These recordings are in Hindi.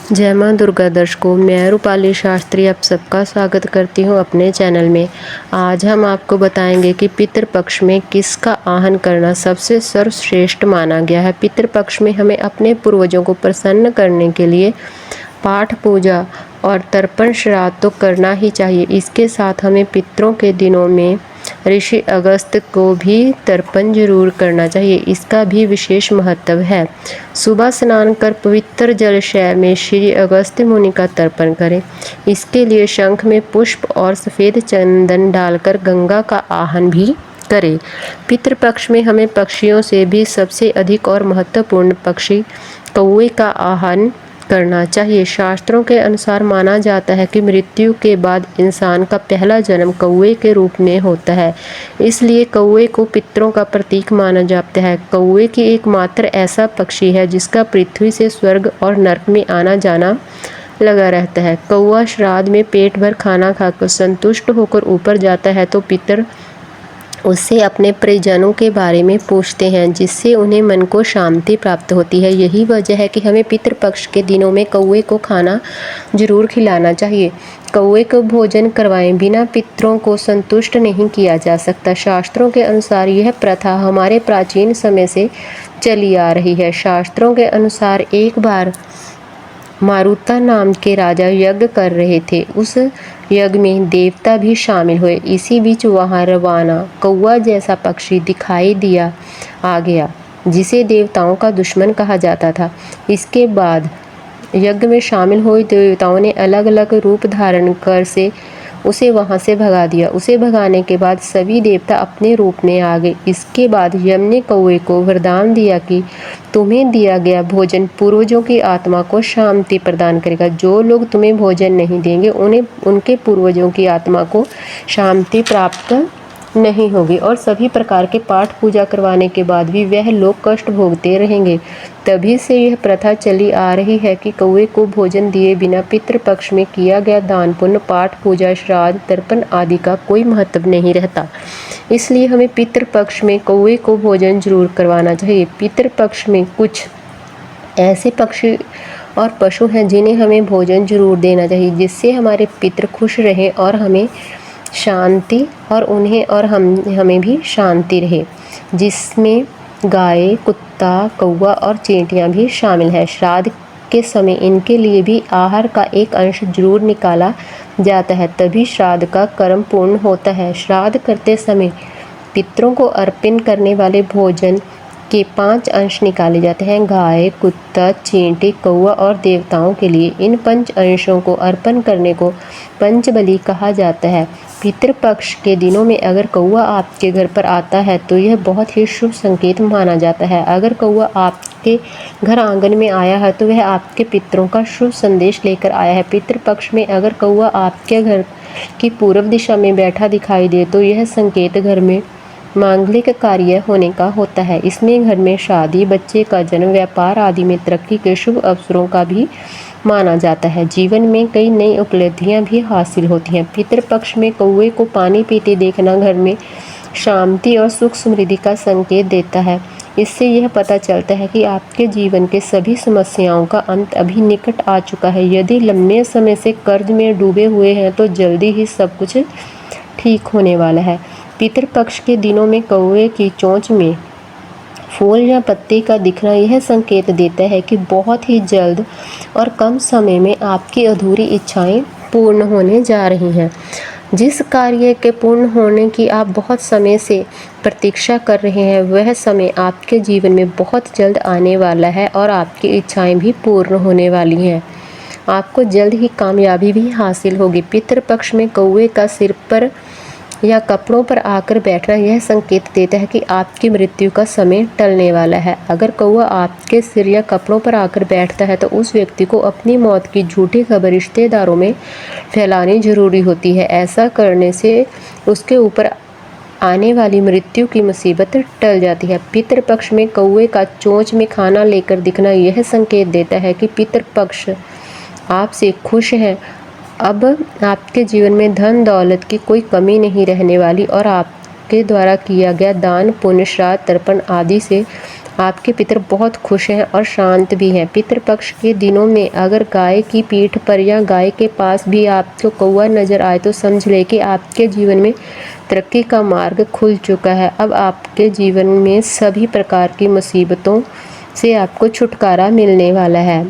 जय माँ दुर्गा दर्शकों, मैं रूपाली शास्त्री आप सबका स्वागत करती हूँ अपने चैनल में। आज हम आपको बताएंगे कि पितृपक्ष में किसका आह्वान करना सबसे सर्वश्रेष्ठ माना गया है। पितृपक्ष में हमें अपने पूर्वजों को प्रसन्न करने के लिए पाठ पूजा और तर्पण श्राद्ध तो करना ही चाहिए। इसके साथ हमें पितरों के दिनों में ऋषि अगस्त को भी तर्पण जरूर करना चाहिए। इसका भी विशेष महत्व है। सुबह स्नान कर पवित्र जलाशय में श्री अगस्त्य मुनि का तर्पण करें। इसके लिए शंख में पुष्प और सफ़ेद चंदन डालकर गंगा का आह्वान भी करें। पितृपक्ष में हमें पक्षियों से भी सबसे अधिक और महत्वपूर्ण पक्षी कौवे का आह्वान करना चाहिए। शास्त्रों के अनुसार माना जाता है कि मृत्यु के बाद इंसान का पहला जन्म कौवे के रूप में होता है, इसलिए कौवे को पितरों का प्रतीक माना जाता है। कौवे की एकमात्र ऐसा पक्षी है जिसका पृथ्वी से स्वर्ग और नरक में आना जाना लगा रहता है। कौवा श्राद्ध में पेट भर खाना खाकर संतुष्ट होकर ऊपर जाता है तो पितर उससे अपने परिजनों के बारे में पूछते हैं, जिससे उन्हें मन को शांति प्राप्त होती है। यही वजह है कि हमें पितृपक्ष के दिनों में कौवे को खाना जरूर खिलाना चाहिए। कौवे को भोजन करवाएं बिना पितरों को संतुष्ट नहीं किया जा सकता। शास्त्रों के अनुसार यह प्रथा हमारे प्राचीन समय से चली आ रही है। शास्त्रों के अनुसार एक बार मारुता नाम के राजा यज्ञ कर रहे थे। उस यज्ञ में देवता भी शामिल हुए। इसी बीच वहां रवाना कौवा जैसा पक्षी दिखाई दिया आ गया, जिसे देवताओं का दुश्मन कहा जाता था। इसके बाद यज्ञ में शामिल हुए देवताओं ने अलग अलग रूप धारण कर से उसे वहां से भगा दिया। उसे भगाने के बाद सभी देवता अपने रूप में आ गए। इसके बाद यम ने कौवे को वरदान दिया कि तुम्हें दिया गया भोजन पूर्वजों की आत्मा को शांति प्रदान करेगा। जो लोग तुम्हें भोजन नहीं देंगे उन्हें उनके पूर्वजों की आत्मा को शांति प्राप्त नहीं होगी और सभी प्रकार के पाठ पूजा करवाने के बाद भी वह लोग कष्ट भोगते रहेंगे। तभी से यह प्रथा चली आ रही है कि कौवे को भोजन दिए बिना पितृपक्ष में किया गया दान पुण्य, पाठ पूजा, श्राद्ध, तर्पण आदि का कोई महत्व नहीं रहता। इसलिए हमें पितृपक्ष में कौवे को भोजन जरूर करवाना चाहिए। पितृपक्ष में कुछ ऐसे पक्षी और पशु हैं जिन्हें हमें भोजन जरूर देना चाहिए, जिससे हमारे पितृ खुश रहें और हमें शांति और उन्हें और हमें भी शांति रहे, जिसमें गाय, कुत्ता, कौवा और चींटियां भी शामिल है। श्राद्ध के समय इनके लिए भी आहार का एक अंश जरूर निकाला जाता है, तभी श्राद्ध का कर्म पूर्ण होता है। श्राद्ध करते समय पितरों को अर्पण करने वाले भोजन के 5 अंश निकाले जाते हैं। गाय, कुत्ता, चींटी, कौवा और देवताओं के लिए इन 5 अंशों को अर्पण करने को पंचबली कहा जाता है। पितृपक्ष के दिनों में अगर कौवा आपके घर पर आता है तो यह बहुत ही शुभ संकेत माना जाता है। अगर कौवा आपके घर आंगन में आया है तो वह आपके पितरों का शुभ संदेश लेकर आया है। पितृपक्ष में अगर कौवा आपके घर की पूर्व दिशा में बैठा दिखाई दे तो यह संकेत घर में मांगलिक कार्य होने का होता है। इसमें घर में शादी, बच्चे का जन्म, व्यापार आदि में तरक्की के शुभ अवसरों का भी माना जाता है। जीवन में कई नई उपलब्धियां भी हासिल होती हैं। पितृपक्ष में कौवे को पानी पीते देखना घर में शांति और सुख समृद्धि का संकेत देता है। इससे यह पता चलता है कि आपके जीवन के सभी समस्याओं का अंत अभी निकट आ चुका है। यदि लंबे समय से कर्ज में डूबे हुए हैं तो जल्दी ही सब कुछ ठीक होने वाला है। पितृपक्ष के दिनों में कौवे की चोंच में फूल या पत्ते का दिखना यह संकेत देता है कि बहुत ही जल्द और कम समय में आपकी अधूरी इच्छाएं पूर्ण होने जा रही हैं। जिस कार्य के पूर्ण होने की आप बहुत समय से प्रतीक्षा कर रहे हैं वह समय आपके जीवन में बहुत जल्द आने वाला है और आपकी इच्छाएं भी पूर्ण होने वाली हैं। आपको जल्द ही कामयाबी भी हासिल होगी। पितृपक्ष में कौवे का सिर पर या कपड़ों पर आकर बैठना यह संकेत देता है कि आपकी मृत्यु का समय टलने वाला है। अगर कौवा आपके सिर या कपड़ों पर आकर बैठता है तो उस व्यक्ति को अपनी मौत की झूठी खबर रिश्तेदारों में फैलानी जरूरी होती है। ऐसा करने से उसके ऊपर आने वाली मृत्यु की मुसीबत टल जाती है। पितृपक्ष में कौवे का चोंच में खाना लेकर दिखना यह संकेत देता है कि पितृपक्ष आपसे खुश है। अब आपके जीवन में धन दौलत की कोई कमी नहीं रहने वाली और आपके द्वारा किया गया दान पुण्य, श्राद्ध, तर्पण आदि से आपके पितर बहुत खुश हैं और शांत भी हैं। पितृपक्ष के दिनों में अगर गाय की पीठ पर या गाय के पास भी आपको कौवा नजर आए तो समझ ले कि आपके जीवन में तरक्की का मार्ग खुल चुका है। अब आपके जीवन में सभी प्रकार की मुसीबतों से आपको छुटकारा मिलने वाला है।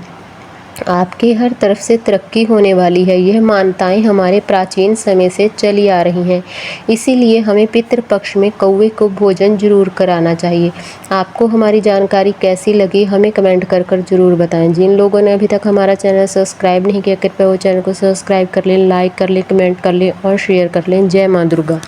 आपकी हर तरफ से तरक्की होने वाली है। यह मान्यताएं हमारे प्राचीन समय से चली आ रही हैं, इसीलिए हमें पितृपक्ष में कौवे को भोजन जरूर कराना चाहिए। आपको हमारी जानकारी कैसी लगी हमें कमेंट कर ज़रूर बताएं। जिन लोगों ने अभी तक हमारा चैनल सब्सक्राइब नहीं किया, कृपया वो चैनल को सब्सक्राइब कर लें, लाइक कर लें, कमेंट कर लें और शेयर कर लें। जय माँ दुर्गा।